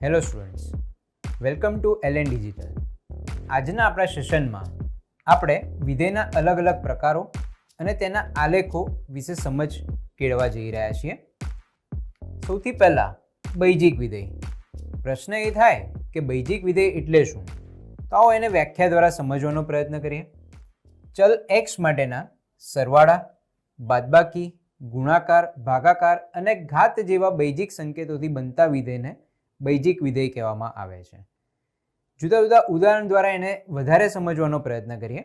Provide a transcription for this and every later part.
Hello students, welcome to LN digital. આજના આપણા સેશનમાં આપણે વિધેયના અલગ અલગ પ્રકારો અને તેના આલેખો વિશે સમજ કેળવા જઈ રહ્યા છીએ. સૌથી પહેલાં બૈજિક વિધેય. પ્રશ્ન એ થાય કે બૈજિક વિધેય એટલે શું? તો આવો એને વ્યાખ્યા દ્વારા સમજવાનો પ્રયત્ન કરીએ. ચલ x માટેના સરવાળા, બાદબાકી, ગુણાકાર, ભાગાકાર અને ઘાત જેવા બૈજિક સંકેતોથી બનતા વિધેયને બૈજિક વિધેય કહેવામાં આવે છે. જુદા જુદા ઉદાહરણ દ્વારા એને વધારે સમજવાનો પ્રયત્ન કરીએ.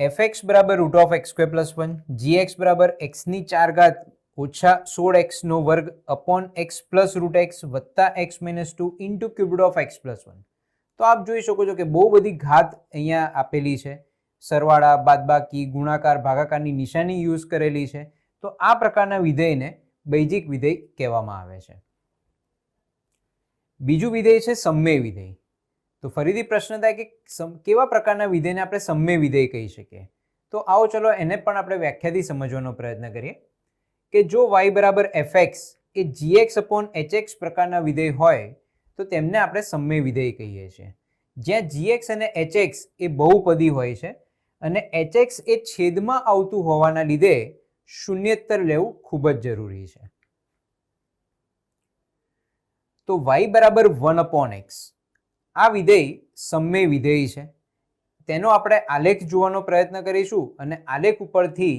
fx બરાબર √(x²+1), gx બરાબર x ની 4 ઘાત ઓછા 16x² upon x plus √x વત્તા x - 2 ઇન્ટુ (x+1). તો આપ જોઈ શકો છો કે બહુ બધી ઘાત અહીંયા આપેલી છે. સરવાળા, બાદબાકી, ગુણાકાર, ભાગાકારની નિશાની યુઝ કરેલી છે. તો આ પ્રકારના વિધેયને બૈજિક વિધેય કહેવામાં આવે છે. બીજું વિધેય છે સમમેય વિધેય. તો ફરીથી પ્રશ્ન થાય કે કેવા પ્રકારના વિધેયને આપણે સમમેય વિધેય કહી શકીએ? તો આવો ચલો એને પણ આપણે વ્યાખ્યાથી સમજવાનો પ્રયત્ન કરીએ કે જો y બરાબર fx એ gx અપોન hx પ્રકારના વિધેય હોય તો તેમને આપણે સમમેય વિધેય કહીએ છીએ. જ્યાં gx અને hx એ બહુપદી હોય છે અને hx એ છેદમાં આવતું હોવાના લીધે શૂન્યેત્તર લેવું ખૂબ જ જરૂરી છે. તો y બરાબર 1/x આ વિધેય સમમેય વિધેય છે. તેનો આપણે આલેખ જોવાનો પ્રયત્ન કરીશું અને આલેખ ઉપરથી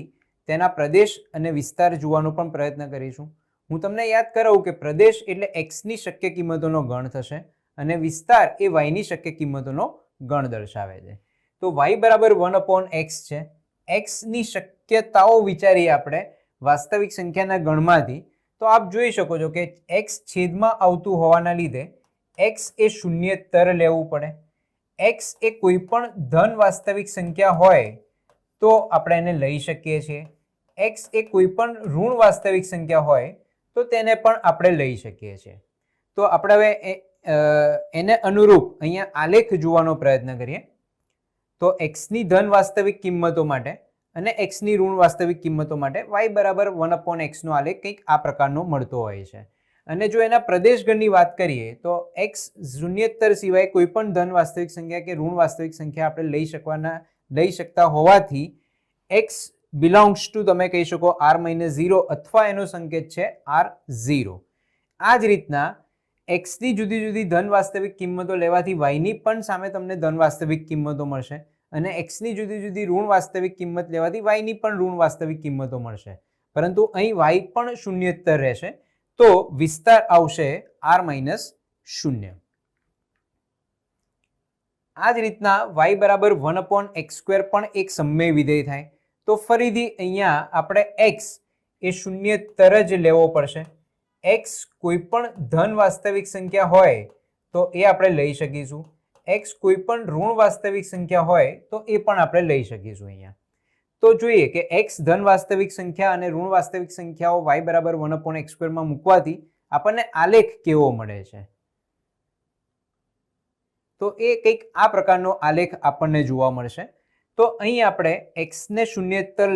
તેના પ્રદેશ અને વિસ્તાર જોવાનો પણ પ્રયત્ન કરીશું. હું તમને યાદ કરાવું કે પ્રદેશ એટલે x ની શક્ય કિંમતોનો ગણ થશે અને વિસ્તાર એ y ની શક્ય કિંમતોનો ગણ દર્શાવે છે. તો y બરાબર 1/x છે. x ની શક્યતાઓ વિચારીએ આપણે વાસ્તવિક સંખ્યાના ગણમાંથી, તો આપ જોઈ શકો છો કે x છેદમાં આવતું હોવાના લીધે x એ શૂન્યેત્તર લેવું પડે. x એ કોઈ પણ ધન વાસ્તવિક સંખ્યા હોય તો આપણે એને લઈ શકીએ છીએ. x એ કોઈ પણ ઋણ વાસ્તવિક સંખ્યા હોય તો તેને પણ આપણે લઈ શકીએ છીએ. તો આપણે હવે એને અનુરૂપ અહીંયા આલેખ જોવાનો પ્રયત્ન કરીએ. તો x ની ધન વાસ્તવિક કિંમતો માટે અને x ની ઋણ વાસ્તવિક કિંમતો માટે y બરાબર 1/x નો આલેખ કંઈક આ પ્રકારનો મળતો હોય છે. અને જો એના પ્રદેશગણની વાત કરીએ તો x શૂન્યેત્તર સિવાય કોઈ પણ ધન વાસ્તવિક સંખ્યા કે ઋણ વાસ્તવિક સંખ્યા આપણે લઈ શકતા હોવાથી x બિલોંગ્સ ટુ તમે કહી શકો r-0 અથવા એનો સંકેત છે r0. આ જ રીતના x ની જુદી જુદી ધન વાસ્તવિક કિંમતો લેવાથી y ની પણ સામે તમને ધન વાસ્તવિક કિંમતો મળશે અને x ની જુદી જુદી ઋણ વાસ્તવિક કિંમત લેવાથી y ની પણ ઋણ વાસ્તવિક કિંમતો મળશે. પરંતુ અહીં y પણ શૂન્યેત્તર રહેશે તો વિસ્તાર આવશે r-0. આ જ રીતના y બરાબર 1/x² પણ એક સમમેય વિધેય થાય. તો ફરીથી અહીંયા આપણે x એ શૂન્યેત્તર જ લેવો પડશે. x કોઈ પણ ધન વાસ્તવિક સંખ્યા હોય તો એ આપણે લઈ શકીશું. x કોઈ પણ ઋણ વાસ્તવિક સંખ્યા હોય તો એ પણ આપણે લઈ શકીશું. અહીંયા તો જોઈએ કે x ધન વાસ્તવિક સંખ્યા અને ઋણ વાસ્તવિક સંખ્યાઓ y બરાબર 1/x² માં મૂકવાથી આપણને આલેખ કેવો મળે છે? તો એ કંઈક આ પ્રકારનો આલેખ આપણને જોવા મળશે. તો અહીં આપણે x ને શૂન્યેત્તર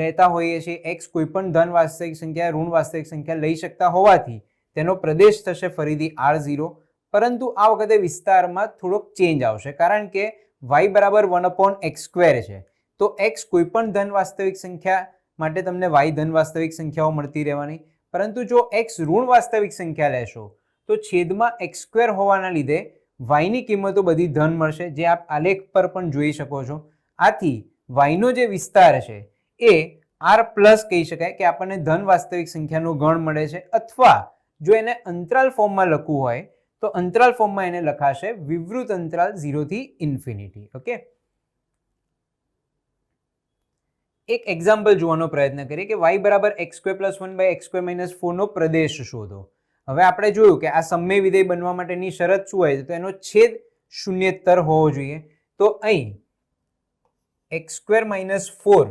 લેતા હોઈએ છીએ. x કોઈ પણ ધન વાસ્તવિક સંખ્યા, ઋણ વાસ્તવિક સંખ્યા લઈ શકતા હોવાથી તેનો પ્રદેશ થશે ફરીથી r0. પરંતુ આ વખતે વિસ્તારમાં થોડોક ચેન્જ આવશે કારણ કે y બરાબર 1/x² છે. તો x કોઈ પણ ધન વાસ્તવિક સંખ્યા માટે તમને y ધન વાસ્તવિક સંખ્યાઓ મળતી રહેવાની. પરંતુ જો x ઋણ વાસ્તવિક સંખ્યા લેશો તો છેદમાં x² હોવાના લીધે y ની કિંમતો બધી ધન મળશે, જે આપ આલેખ પર પણ જોઈ શકો છો. આથી y નો જે વિસ્તાર છે એ r+ કહી શકાય કે આપણને ધન વાસ્તવિક સંખ્યાનો ગણ મળે છે. અથવા જો એને અંતરાલ ફોર્મમાં લખવું હોય તો અંતરાલ ફોર્મમાં એને લખાશે વિવૃત અંતરાલ 0 થી ∞. ઓકે, એક એક્ઝામ્પલ જોવાનો પ્રયત્ન કરીએ કે y બરાબર x²+1/x² - 4 નો પ્રદેશ શોધો. હવે આપણે જોયું કે આ સમમેય વિધેય બનવા માટેની શરત શું હોય? તો એનો છેદ શૂન્યેત્તર હોવો જોઈએ. તો અહીં x² - 4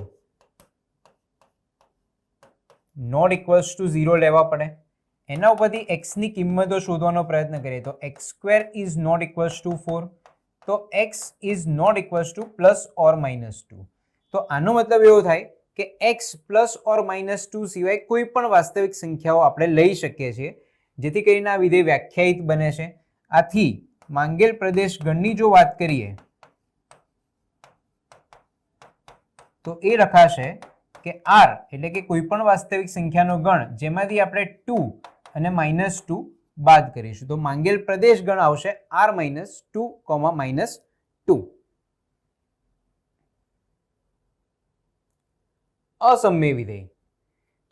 ≠ 0 લેવા પડે. એના ઉપરથી x ની કિંમતો શોધવાનો પ્રયત્ન કરીએ તો x² is not equals to 4. તો x is not equals to +or-2. તો આનો મતલબ એવો થાય કે x +or-2 સિવાય કોઈ પણ વાસ્તવિક સંખ્યાઓ આપણે લઈ શકીએ છીએ. જેથી કરીને આ વિધેય વ્યાખ્યાયિત બને છે. આથી માંગેલ પ્રદેશ ગણની જો વાત કરીએ તો એ લખાશે કે r એટલે કે કોઈ પણ વાસ્તવિક સંખ્યાનો ગણ જેમાંથી આપણે 2 અને -2 બાદ કરીશું તો માંગેલ પ્રદેશ ગણ આવશે r - 2, -2. અસમય વિધેય.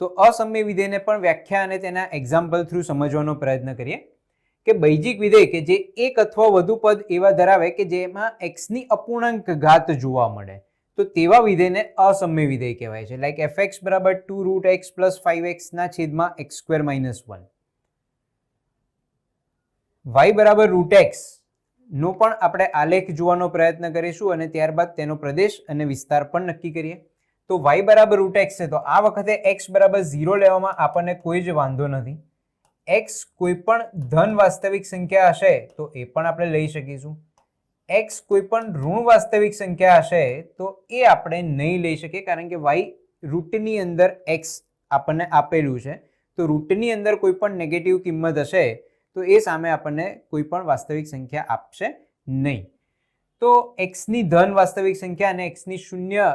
તો અસમય વિધેયને પણ વ્યાખ્યા અને તેના એક્ઝામ્પલ થ્રુ સમજવાનો પ્રયત્ન કરીએ કે બૈજિક વિધેય કે જે એક અથવા વધુ પદ એવા ધરાવે કે જેમાં x ની અપૂર્ણાંક ઘાત જોવા મળે તો તેવા વિધેયને અસમય વિધેય કહેવાય છે. લાઈક fx = 2√x + 5x ના છેદમાં x² - 1. y = √x નો પણ આપણે આલેખ જોવાનો પ્રયત્ન કરીશું અને ત્યારબાદ તેનો પ્રદેશ અને વિસ્તાર પણ નક્કી કરીએ. તો y = √x છે તો આ વખતે x = 0 લેવામાં આપણને કોઈ જ વાંધો નથી. x કોઈ પણ ધન વાસ્તવિક સંખ્યા હશે તો એ પણ આપણે લઈ શકીશું. x કોઈ પણ ઋણ વાસ્તવિક સંખ્યા હશે તો એ આપણે નહીં લઈ શકીએ કારણ કે y રૂટની અંદર x આપણને આપેલું છે તો રૂટની અંદર કોઈ પણ નેગેટિવ કિંમત હશે તો એ સામે આપણને કોઈ પણ વાસ્તવિક સંખ્યા આપશે નહીં. તો x ની ધન વાસ્તવિક સંખ્યા અને x ની શૂન્ય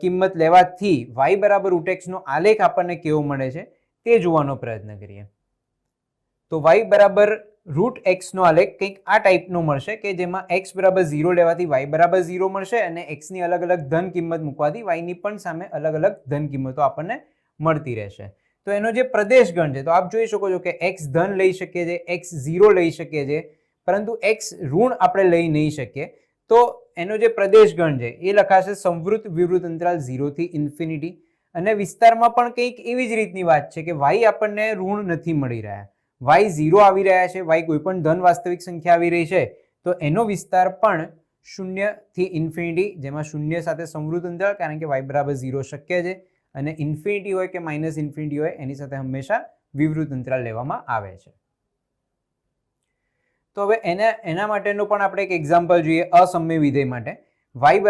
કિંમત લેવાથી y = √x નો આલેખ આપણને કેવો મળે છે તે જોવાનો પ્રયત્ન કરીએ. તો y = √x નો આલેખ કંઈક આ ટાઈપનો મળશે કે જેમાં x = 0 લેવાથી y = 0 મળશે અને x ની અલગ અલગ ધન કિંમત મૂકવાથી y ની પણ સામે અલગ અલગ ધન કિંમતો આપણને મળતી રહેશે. તો એનો જે પ્રદેશ ગણ છે તો આપ જોઈ શકો છો કે x ધન લઈ શકીએ છીએ, x 0 લઈ શકીએ છીએ, પરંતુ x ઋણ આપણે લઈ નહીં શકીએ. તો એનો જે પ્રદેશ ગણ છે એ લખાશે સંવૃત વિવૃત અંતરાલ 0 થી ઇન્ફિનિટી અને વિસ્તારમાં પણ કંઈક એવી જ રીતની વાત છે કે y આપણને ઋણ નથી મળી રહ્યા, y 0 આવી રહ્યા છે, y કોઈ પણ ધન વાસ્તવિક સંખ્યા આવી રહી છે તો એનો વિસ્તાર પણ 0 થી ઇન્ફિનિટી જેમાં 0 સાથે સંવૃત અંતરાલ કારણ કે y = 0 શક્ય છે અને ઇન્ફિનિટી હોય કે -ઇન્ફિનિટી હોય એની સાથે હંમેશા વિવૃત અંતરાલ લેવામાં આવે છે. તો હવે એના માટેનો પણ આપણે એક એક્ઝામ્પલ જોઈએ અસમય વિધેય માટે. y =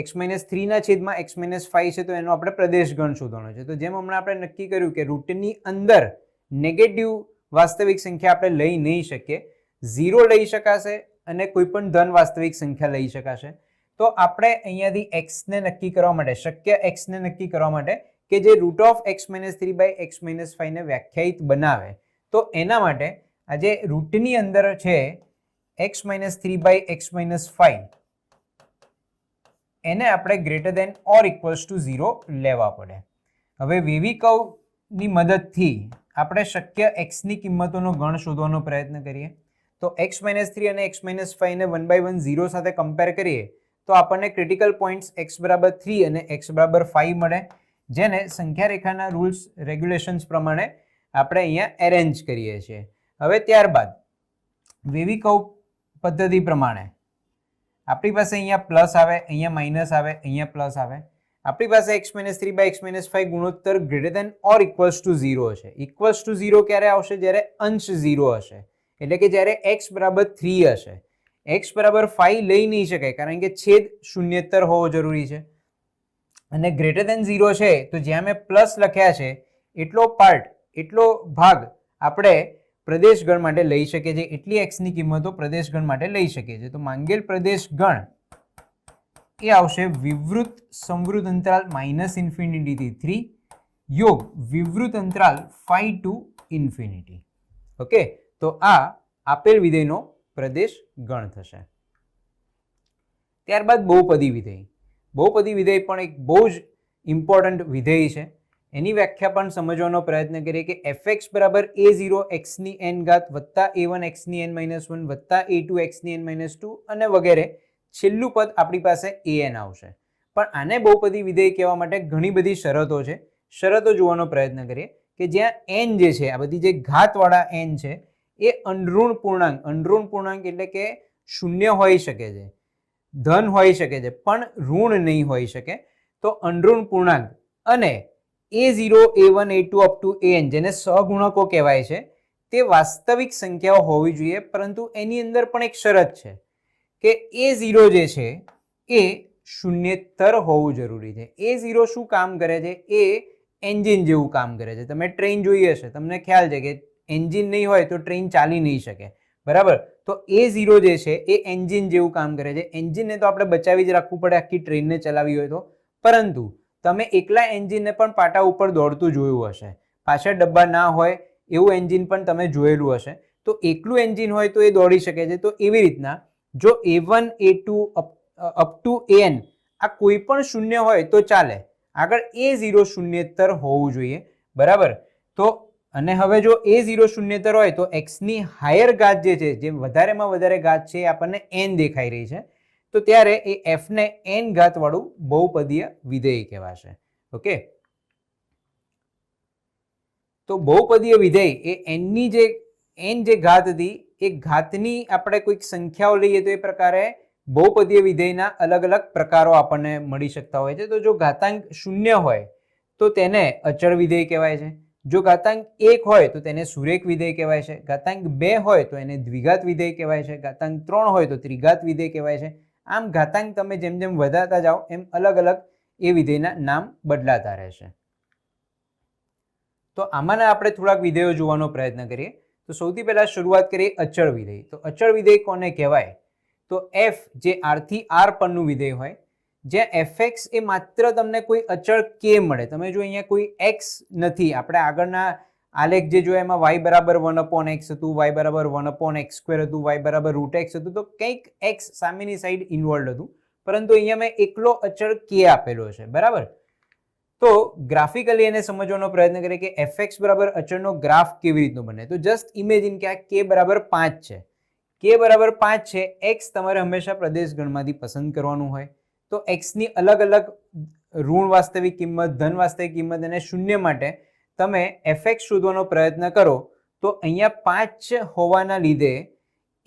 x - 3 ના છેદમાં x - 5 છે તો એનો આપણે પ્રદેશ ગણ શોધવાનો છે. તો જેમ હમણાં આપણે નક્કી કર્યું કે રૂટની અંદર નેગેટિવ વાસ્તવિક સંખ્યા આપણે લઈ નહીં શકીએ, 0 લઈ શકાશે અને કોઈ પણ ધન વાસ્તવિક સંખ્યા લઈ શકાશે. તો આપણે અહીંયાથી x ને નક્કી કરવા માટે શક્ય x ને નક્કી કરવા માટે કે જે √x - 3/x - 5 ને વ્યાખ્યાયિત બનાવે તો એના માટે આ જે રૂટની અંદર છે x - 3/x - 5 એને આપણે >= 0 લેવા પડે. હવે વેવી કર્વની મદદથી આપણે શક્ય x ની કિંમતોનો ગણ શોધવાનો પ્રયત્ન કરીએ. તો x - 3 અને x - 5 ને 1/1 0 સાથે કમ્પેર કરીએ તો આપણને ક્રિટિકલ પોઈન્ટ્સ x = 3 અને x = 5 મળે જેને સંખ્યા રેખાના રૂલ્સ રેગ્યુલેશન્સ પ્રમાણે આપણે અહીંયા એરેન્જ કરીએ છીએ. હવે ત્યારબાદ વેવી કર્વ પદ્ધતિ પ્રમાણે આપણી પાસે અહીંયા પ્લસ આવે, અહીંયા માઇનસ આવે, અહીંયા પ્લસ આવે. આપણી પાસે x - 3/x - 5 ગુણોત્તર >= 0 છે. =0 ક્યારે આવશે? જ્યારે અંશ 0 હશે એટલે કે જ્યારે x = 3 હશે. x = 5 લઈ નહીં શકાય કારણ કે છેદ શૂન્યેતર હોવો જરૂરી છે અને >0 છે તો જ્યાં મેં પ્લસ લખ્યા છે એટલો ભાગ આપણે પ્રદેશ ગણ માટે લઈ શકીએ છીએ, એટલી x ની કિંમતો પ્રદેશ ગણ માટે લઈ શકીએ છીએ. તો માંગેલ પ્રદેશ ગણ એ આવશે વિવૃત સંવૃત અંતરાલ -∞ થી 3 યોગ વિવૃત અંતરાલ 5 to ∞. ઓકે, તો આ આપેલ વિધેયનો પ્રદેશ ગણ થશે. ત્યારબાદ બહુપદી વિધેય. બહુપદી વિધેય પણ એક બહુ જ ઇમ્પોર્ટન્ટ વિધેય છે. એની વ્યાખ્યા પણ સમજવાનો પ્રયત્ન કરીએ કે fx = a0 x⁴ વત્તા a1 x⁻n - 1 વત્તા a2 x⁻n - 2 અને વગેરે છેલ્લું પદ આપણી પાસે an આવશે. પણ આને બહુપદી વિધેય કહેવા માટે ઘણી બધી શરતો છે. શરતો જોવાનો પ્રયત્ન કરીએ કે જ્યાં n જે છે આ બધી જે ઘાતવાળા n છે એ અનઋણ પૂર્ણાંક એટલે કે શૂન્ય હોઈ શકે છે, ધન હોઈ શકે છે પણ ઋણ નહીં હોઈ શકે. તો અનઋણ પૂર્ણાંક અને a0 a1 a2 up to an જેને સહગુણકો કહેવાય છે તે વાસ્તવિક સંખ્યાઓ હોવી જોઈએ, પરંતુ એની અંદર પણ એક શરત છે કે a0 જે છે એ શૂન્યેતર હોવું જરૂરી છે. a0 શું કામ કરે છે? એ એન્જિન જેવું કામ કરે છે. તમે ટ્રેન જોઈ હશે, તમને ખ્યાલ છે કે એન્જિન નહીં હોય તો ટ્રેન ચાલી નહીં શકે, બરાબર. તો A0 જે છે એ એન્જિન જેવું કામ કરે છે. એન્જિનને તો આપણે બચાવી જ રાખવું પડે આખી ટ્રેનને ચલાવી હોય તો, પરંતુ તમે એકલા એન્જિનને પણ પાટા ઉપર દોડતું જોયું હશે. પાછળ ડબ્બા ના હોય એવું એન્જિન પણ તમે જોયેલું હશે. તો એકલું એન્જિન હોય તો એ દોડી શકે છે. તો એવી રીતના જો A1 A2 up to AN આ કોઈ પણ શૂન્ય હોય તો ચાલે, આગળ A0 શૂન્યેતર હોવું જોઈએ, બરાબર. તો અને હવે જો A0 શૂન્યેતર હોય તો એક્સની હાયર ઘાત જે છે, જે વધારેમાં વધારે ઘાત છે, એ આપણને n દેખાઈ રહી છે. તો ત્યારે એ એફને n ઘાત વાળું બહુપદીય વિધેય કહેવાશે. ઓકે, તો બહુપદીય વિધેય એ એનની જે n જે ઘાત હતી એ ઘાતની આપણે કોઈક સંખ્યાઓ લઈએ તો એ પ્રકારે બહુપદીય વિધેયના અલગ અલગ પ્રકારો આપણને મળી શકતા હોય છે. તો જો ઘાતાંક 0 હોય તો તેને અચળ વિધેય કહેવાય છે. જો ઘાતાંક 1 હોય તો તેને સુરેખ વિધેય કહેવાય છે. ઘાતાંક 2 હોય તો એને દ્વિઘાત વિધેય કહેવાય છે. ઘાતાંક 3 હોય તો ત્રિઘાત વિધેય કહેવાય છે. આમ ઘાતાંક તમે જેમ જેમ વધારતા જાઓ એમ અલગ અલગ એ વિધેયના નામ બદલાતા રહેશે. તો આમાંના આપણે થોડાક વિધેયો જોવાનો પ્રયત્ન કરીએ. તો સૌથી પહેલા શરૂઆત કરીએ અચળ વિધેય. તો અચળ વિધેય કોને કહેવાય? તો f જે r થી r પરનું વિધેય હોય, જ્યાં fx એ માત્ર તમને કોઈ અચળ k મળે. તમે જો અહીંયા કોઈ x નથી, આપણે આગળના આલેખ જે જોયા એમાં y બરાબર 1/x હતું, y બરાબર 1/x² હતું, y બરાબર √x હતું, તો કંઈક x સામેની સાઈડ ઇન્વોલ્વ હતું, પરંતુ અહીંયા મેં એકલો અચળ k આપેલો છે, બરાબર. તો ગ્રાફિકલી એને સમજવાનો પ્રયત્ન કરીએ કે fx બરાબર અચળનો ગ્રાફ કેવી રીતનો બને. તો જસ્ટ ઇમેજિન કે આ k બરાબર 5 છે, k બરાબર 5 છે, x તમારે હંમેશા પ્રદેશ ગણમાંથી પસંદ કરવાનું હોય. તો x ની અલગ અલગ ઋણ વાસ્તવિક કિંમત, ધન વાસ્તવિક કિંમત અને શૂન્ય માટે તમે fx શોધવાનો પ્રયત્ન કરો. તો અહીંયા 5 હોવાના લીધે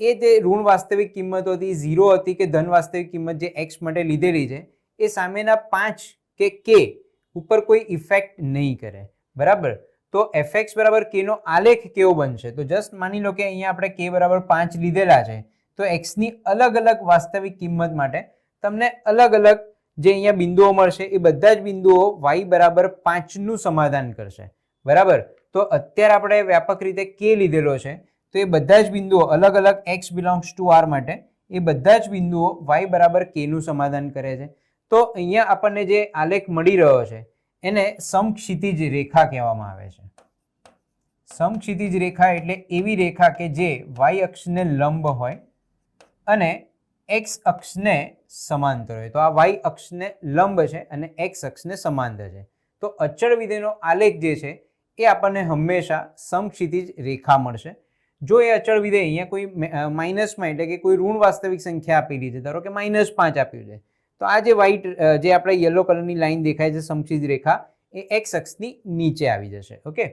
એ જે ઋણ વાસ્તવિક કિંમત હતી, 0 હતી કે ધન વાસ્તવિક કિંમત જે x માટે લીધેલી છે, એ સામેના 5 કે k ઉપર કોઈ ઇફેક્ટ નહીં કરે, બરાબર. તો fx બરાબર k નો આલેખ કેવો બનશે? તો જસ્ટ માની લો કે અહીંયા આપણે k બરાબર 5 લીધેલા છે, તો x ની અલગ અલગ વાસ્તવિક કિંમત માટે તમને અલગ અલગ જે અહીંયા બિંદુઓ મળશે એ બધા જ બિંદુઓ y બરાબર 5 નું સમાધાન કરશે, બરાબર. તો અત્યારે આપણે વ્યાપક રીતે k લીધેલો છે, તો એ બધા જ બિંદુઓ અલગ અલગ x બિલોંગ્સ ટુ r માટે એ બધા જ બિંદુઓ y બરાબર k નું સમાધાન કરે છે. તો અહીંયા આપણને જે આલેખ મળી રહ્યો છે એને સમક્ષિતિજ રેખા કહેવામાં આવે છે. સમક્ષિતિજ રેખા એટલે એવી રેખા કે જે y અક્ષને લંબ હોય અને x અક્ષને સમાંતર હોય. તો આ y અક્ષને લંબ છે અને x અક્ષને સમાંતર છે. તો અચળ વિધેયનો આલેખ જે છે એ આપણને હંમેશા સમક્ષિતિજ રેખા મળશે. જો એ અચળ વિધેય અહીંયા કોઈ માઇનસમાં એટલે કે કોઈ ઋણ વાસ્તવિક સંખ્યા આપેલી છે, ધારો કે -5 આપ્યું છે, તો આ જે વ્હાઈટ જે આપણે યલો કલરની લાઈન દેખાય છે સમક્ષિતિજ રેખા, એ x અક્ષની નીચે આવી જશે. ઓકે,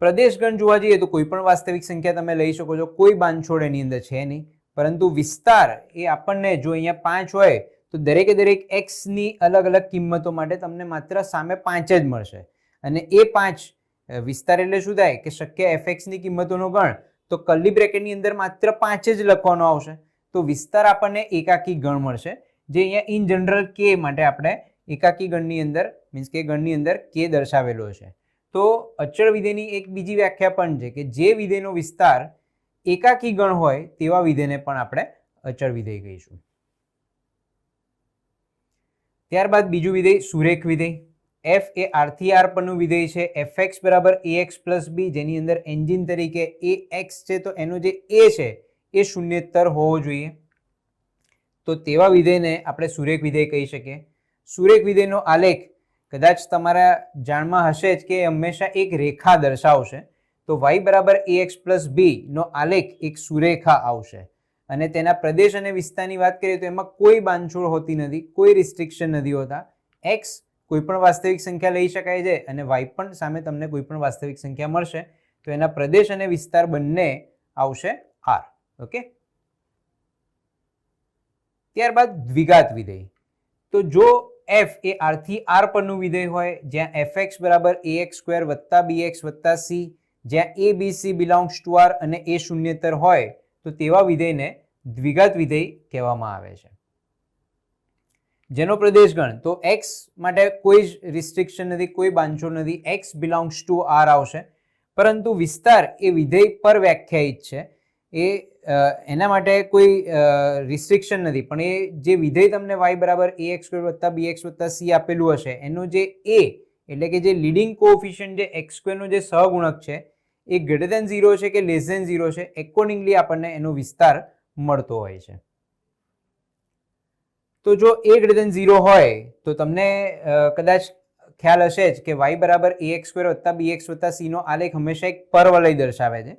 પ્રદેશગણ જોવા જઈએ તો કોઈ પણ વાસ્તવિક સંખ્યા તમે લઈ શકો છો, કોઈ બાંધછોડ એની અંદર છે નહીં, પરંતુ વિસ્તાર એ આપણને જો અહીંયા 5 હોય તો દરેકે દરેક x ની અલગ અલગ કિંમતો માટે તમને માત્ર સામે 5 જ મળશે. અને એ 5 વિસ્તાર એટલે શું થાય કે શક્ય fx ની કિંમતોનો ગણ, તો કર્લી બ્રેકેટની અંદર માત્ર 5 જ લખવાનો આવશે. તો વિસ્તાર આપણને એકાકી ગણ મળશે, જે અહીંયા ઇન જનરલ k માટે આપણે એકાકી ગણની અંદર મીન્સ કે ગણની અંદર k દર્શાવેલો છે. તો અચળ વિધેયની એક બીજી વ્યાખ્યા પણ છે કે જે વિધેયનો વિસ્તાર એકાકી ગણ હોય તેવા વિધેયને પણ આપણે અચળ વિધેય કહીશું. ત્યારબાદ બીજું વિધેય સુરેખ વિધેય. f એ r થી r પરનું વિધેય છે. fx બરાબર ax પ્લસ b, જેની અંદર એન્જિન તરીકે ax છે, તો એનો જે a છે એ શૂન્યેતર હોવો જોઈએ. તો તેવા વિધેયને આપણે સુરેખ વિધેય કહી શકીએ. સુરેખ વિધેયનો આલેખ કદાચ તમારા જાણમાં હશે જ કે હંમેશા એક રેખા દર્શાવશે. તો y બરાબર ax પ્લસ b નો આલેખ એક સુરેખા આવશે. અને તેના પ્રદેશ અને વિસ્તારની વાત કરીએ તો એમાં કોઈ બાંધછોડ હોતી નથી, કોઈ રિસ્ટ્રિક્શન નથી હોતા. x કોઈ પણ વાસ્તવિક સંખ્યા લઈ શકાય છે અને y પણ સામે તમને કોઈ પણ વાસ્તવિક સંખ્યા મળશે, તો એના પ્રદેશ અને વિસ્તાર બંને આવશે r. ઓકે, ત્યારબાદ દ્વિઘાત વિધેય. તો જો f એ r થી r પરનું વિધેય હોય, જ્યાં fx બરાબર ax² વત્તા bx વત્તા c, જ્યાં a b c belongs to r અને a શૂન્યેતર હોય, તો તેવા વિધેયને દ્વિઘાત વિધેય કહેવામાં આવે છે. જેનો પ્રદેશગણ તો x માટે કોઈ જ રિસ્ટ્રિક્શન નથી, કોઈ બાંધછોડ નથી, x બિલોંગ્સ ટુ r આવશે. પરંતુ વિસ્તાર એ વિધેય પર વ્યાખ્યાયિત છે, એ એના માટે કોઈ રિસ્ટ્રિક્શન નથી, પણ એ જે વિધેય તમને y બરાબર ax સ્ક્વેર વત્તા bx વત્તા c આપેલું હશે એનો જે a એટલે કે જે લીડિંગ કોએફિશિયન્ટ જે x સ્ક્વેરનો જે સહગુણક છે એ ગ્રેટર દેન 0 છે કે લેસ દેન 0 છે, એકોર્ડિંગલી આપણને એનો વિસ્તાર મળતો હોય છે. તો જો a ગ્રેટર દેન 0 હોય તો તમને કદાચ ખ્યાલ હશે જ કે y બરાબર ax સ્ક્વેર વત્તા bx વત્તા c નો આલેખ હંમેશા એક પરવલય દર્શાવે છે.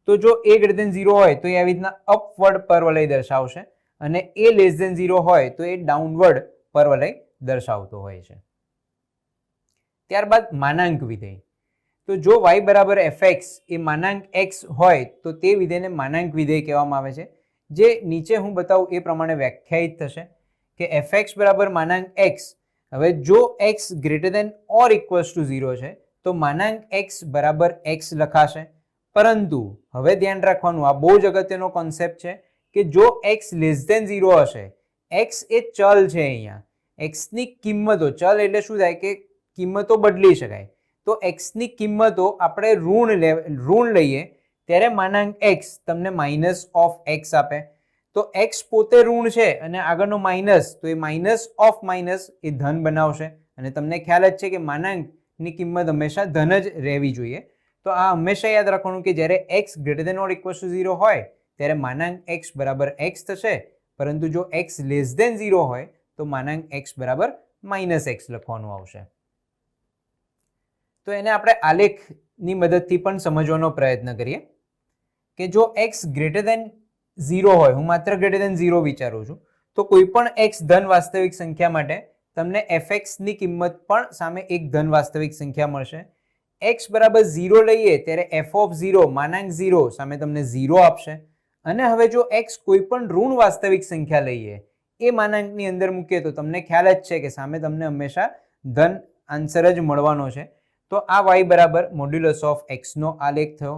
તો જો a ગ્રેટર દેન 0 હોય તો એ આવી રીતના અપવર્ડ પરવલય દર્શાવશે અને a લેસ દેન 0 હોય તો એ ડાઉનવર્ડ પરવલય દર્શાવતો હોય છે. ત્યારબાદ માનાંક વિધેય. તો જો y બરાબર fx એ માનાંક x હોય તો તે વિધેયને માનાંક વિધેય કહેવામાં આવે છે, જે નીચે હું બતાવું એ પ્રમાણે વ્યાખ્યાયિત થશે કે fx બરાબર માનાંક x. હવે જો x greater than or equals to 0 છે તો માનાંક x બરાબર x લખાશે. પરંતુ હવે ધ્યાન રાખવાનું, આ બહુ જ અગત્યનો કોન્સેપ્ટ છે કે જો x લેસ દેન 0 હશે, x એ ચલ છે, અહીંયા x ની કિંમતો, ચલ એટલે શું થાય કે કિંમતો બદલી શકાય, તો x ની કિંમતો આપણે ઋણ લઈએ ત્યારે માનાંક x તમને માઇનસ ઓફ x આપે. તો x પોતે ઋણ છે અને આગળનો માઇનસ, તો એ માઇનસ ઓફ માઇનસ એ ધન બનાવશે અને તમને ખ્યાલ જ છે કે માનાંકની કિંમત હંમેશા ધન જ રહેવી જોઈએ. તો આ હંમેશા યાદ રાખવાનું કે જ્યારે x greater than or equal to 0 હોય ત્યારે માનાંક x બરાબર x થશે, પરંતુ જો x લેસ દેન 0 હોય તો માનાંક x બરાબર માઇનસ x લખવાનું આવશે. તો એને આપણે આલેખની મદદથી પણ સમજવાનો પ્રયત્ન કરીએ કે જો x ગ્રેટર દેન 0 હોય, હું માત્ર ગ્રેટર દેન 0 વિચારું છું, તો કોઈ પણ x ધન વાસ્તવિક સંખ્યા માટે તમને fx ની કિંમત પણ સામે એક ધન વાસ્તવિક સંખ્યા મળશે. x બરાબર 0 લઈએ ત્યારે f ઓફ 0 માનાંક 0 સામે તમને 0 આપશે. અને હવે જો x કોઈ પણ ઋણ વાસ્તવિક સંખ્યા લઈએ, એ માનાંકની અંદર મૂકીએ તો તમને ખ્યાલ જ છે કે સામે તમને હંમેશા ધન આન્સર જ મળવાનો છે. તો આ y બરાબર મોડ્યુલસ ઓફ x નો આલેખ થયો.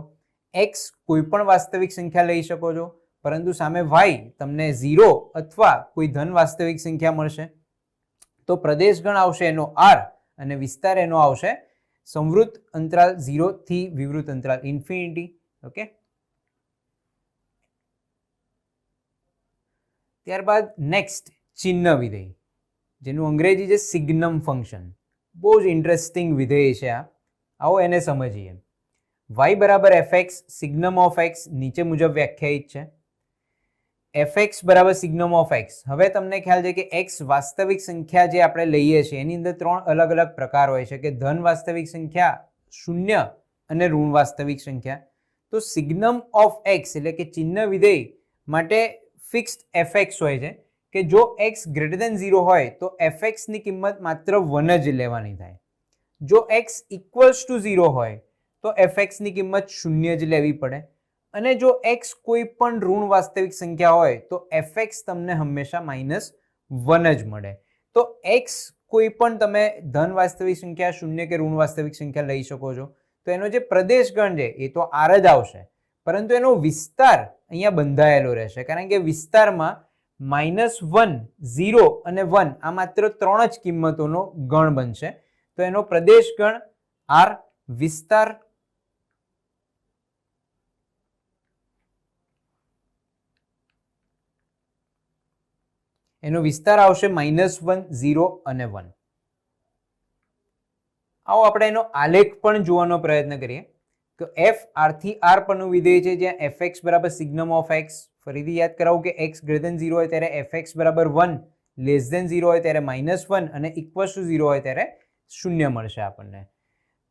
x કોઈ પણ વાસ્તવિક સંખ્યા લઈ શકો છો, પરંતુ સામે y તમને 0 અથવા કોઈ ધન વાસ્તવિક સંખ્યા મળશે. તો પ્રદેશગણ આવશે એનો r અને વિસ્તાર એનો આવશે સંવૃત અંતરાલ 0 થી વિવૃત અંતરાલ ઇન્ફિનિટી. ઓકે, ત્યારબાદ નેક્સ્ટ ચિહ્ન વિધેય, જેનું અંગ્રેજી છે સિગ્નમ ફંક્શન. બહુ જ ઇન્ટરેસ્ટિંગ વિધેય છે આ, આવો એને સમજીએ. y બરાબર fx સિગ્નમ ઓફ x નીચે મુજબ વ્યાખ્યાયિત છે. fx બરાબર સિગ્નમ ઓફ x. હવે તમને ખ્યાલ છે કે x વાસ્તવિક સંખ્યા જે આપણે લઈએ છીએ એની અંદર 3 અલગ અલગ પ્રકાર હોય છે કે ધન વાસ્તવિક સંખ્યા, શૂન્ય અને ઋણ વાસ્તવિક સંખ્યા. તો સિગ્નમ ઓફ x એટલે કે ચિહ્ન વિધેય માટે ફિક્સ્ડ fx હોય છે કે જો x ગ્રેટર દેન 0 હોય તો fx ની કિંમત માત્ર 1 જ લેવાની થાય. જો x ઇક્વલ્સ ટુ 0 હોય તો fx ની કિંમત 0 જ લેવી પડે. અને જો x કોઈ પણ ઋણ વાસ્તવિક સંખ્યા હોય તો fx તમને હંમેશા -1 જ મળે. તો x કોઈ પણ તમે ધન વાસ્તવિક સંખ્યા, શૂન્ય કે ઋણ વાસ્તવિક સંખ્યા લઈ શકો છો. તો એનો જે પ્રદેશગણ છે એ તો r જ આવશે, પરંતુ એનો વિસ્તાર અહીંયા બંધાયેલો રહેશે, કારણ કે વિસ્તારમાં -1, 0 અને 1 આ માત્ર 3 જ કિંમતોનો ગણ બનશે. તો એનો પ્રદેશગણ r, વિસ્તાર એનો વિસ્તાર આવશે -1, 0 અને 1. આવો આપણે એનો આલેખ પણ જોવાનો પ્રયત્ન કરીએ. તો f r થી r પરનું વિધેય છે જ્યાં fx બરાબર સિગ્નમ ઓફ x. ફરીથી યાદ કરાવું કે x ગ્રેટર દેન 0 હોય ત્યારે fx બરાબર 1, લેસ દેન 0 હોય ત્યારે -1 અને ઇક્વલ્સ ટુ 0 હોય ત્યારે 0 મળશે આપણને.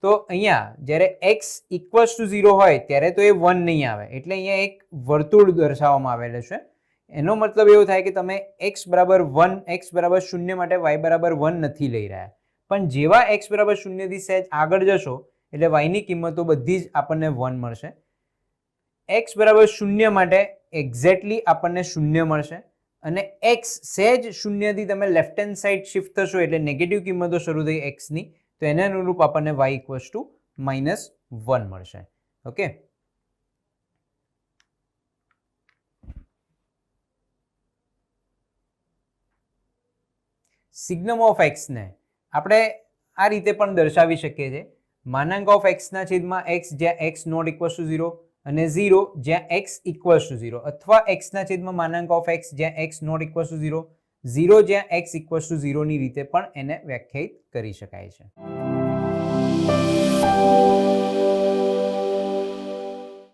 તો અહીંયા જ્યારે x ઇક્વલ્સ ટુ 0 હોય ત્યારે તો એ 1 નહીં આવે, એટલે અહીંયા એક વર્તુળ દર્શાવવામાં આવેલું છે. એનો મતલબ એવો થાય કે તમે x બરાબર 1, x બરાબર 0 માટે y બરાબર 1 નથી લઈ રહ્યા, પણ જેવા x બરાબર 0 થી સહેજ આગળ જશો એટલે y ની કિંમતો બધી જ આપણને 1 મળશે. x બરાબર 0 માટે એક્ઝેક્ટલી આપણને 0 મળશે અને x સહેજ 0 થી તમે લેફ્ટ હેન્ડ સાઈડ શિફ્ટ થશો એટલે નેગેટિવ કિંમતો શરૂ થઈ x ની, તો એને અનુરૂપ આપણને y ઇક્વલ્સ ટુ -1 મળશે. ઓકે, સિગ્નમ ઓફ એક્સને આપણે આ રીતે પણ દર્શાવી શકીએ છીએ, માનાંક ઓફ એક્સના છેદમાં એક્સ જ્યાં એક્સ નોટ ઇક્વલ્સ ટુ 0 અને 0 જ્યાં એક્સ ઇક્વલ્સ ટુ 0, અથવા એક્સના છેદમાં માનાંક ઓફ એક્સ જ્યાં એક્સ નોટ ઇક્વલ્સ ટુ 0, 0 જ્યાં એક્સ ઇક્વલ્સ ટુ 0 ની રીતે પણ એને વ્યાખ્યાયિત કરી શકાય છે.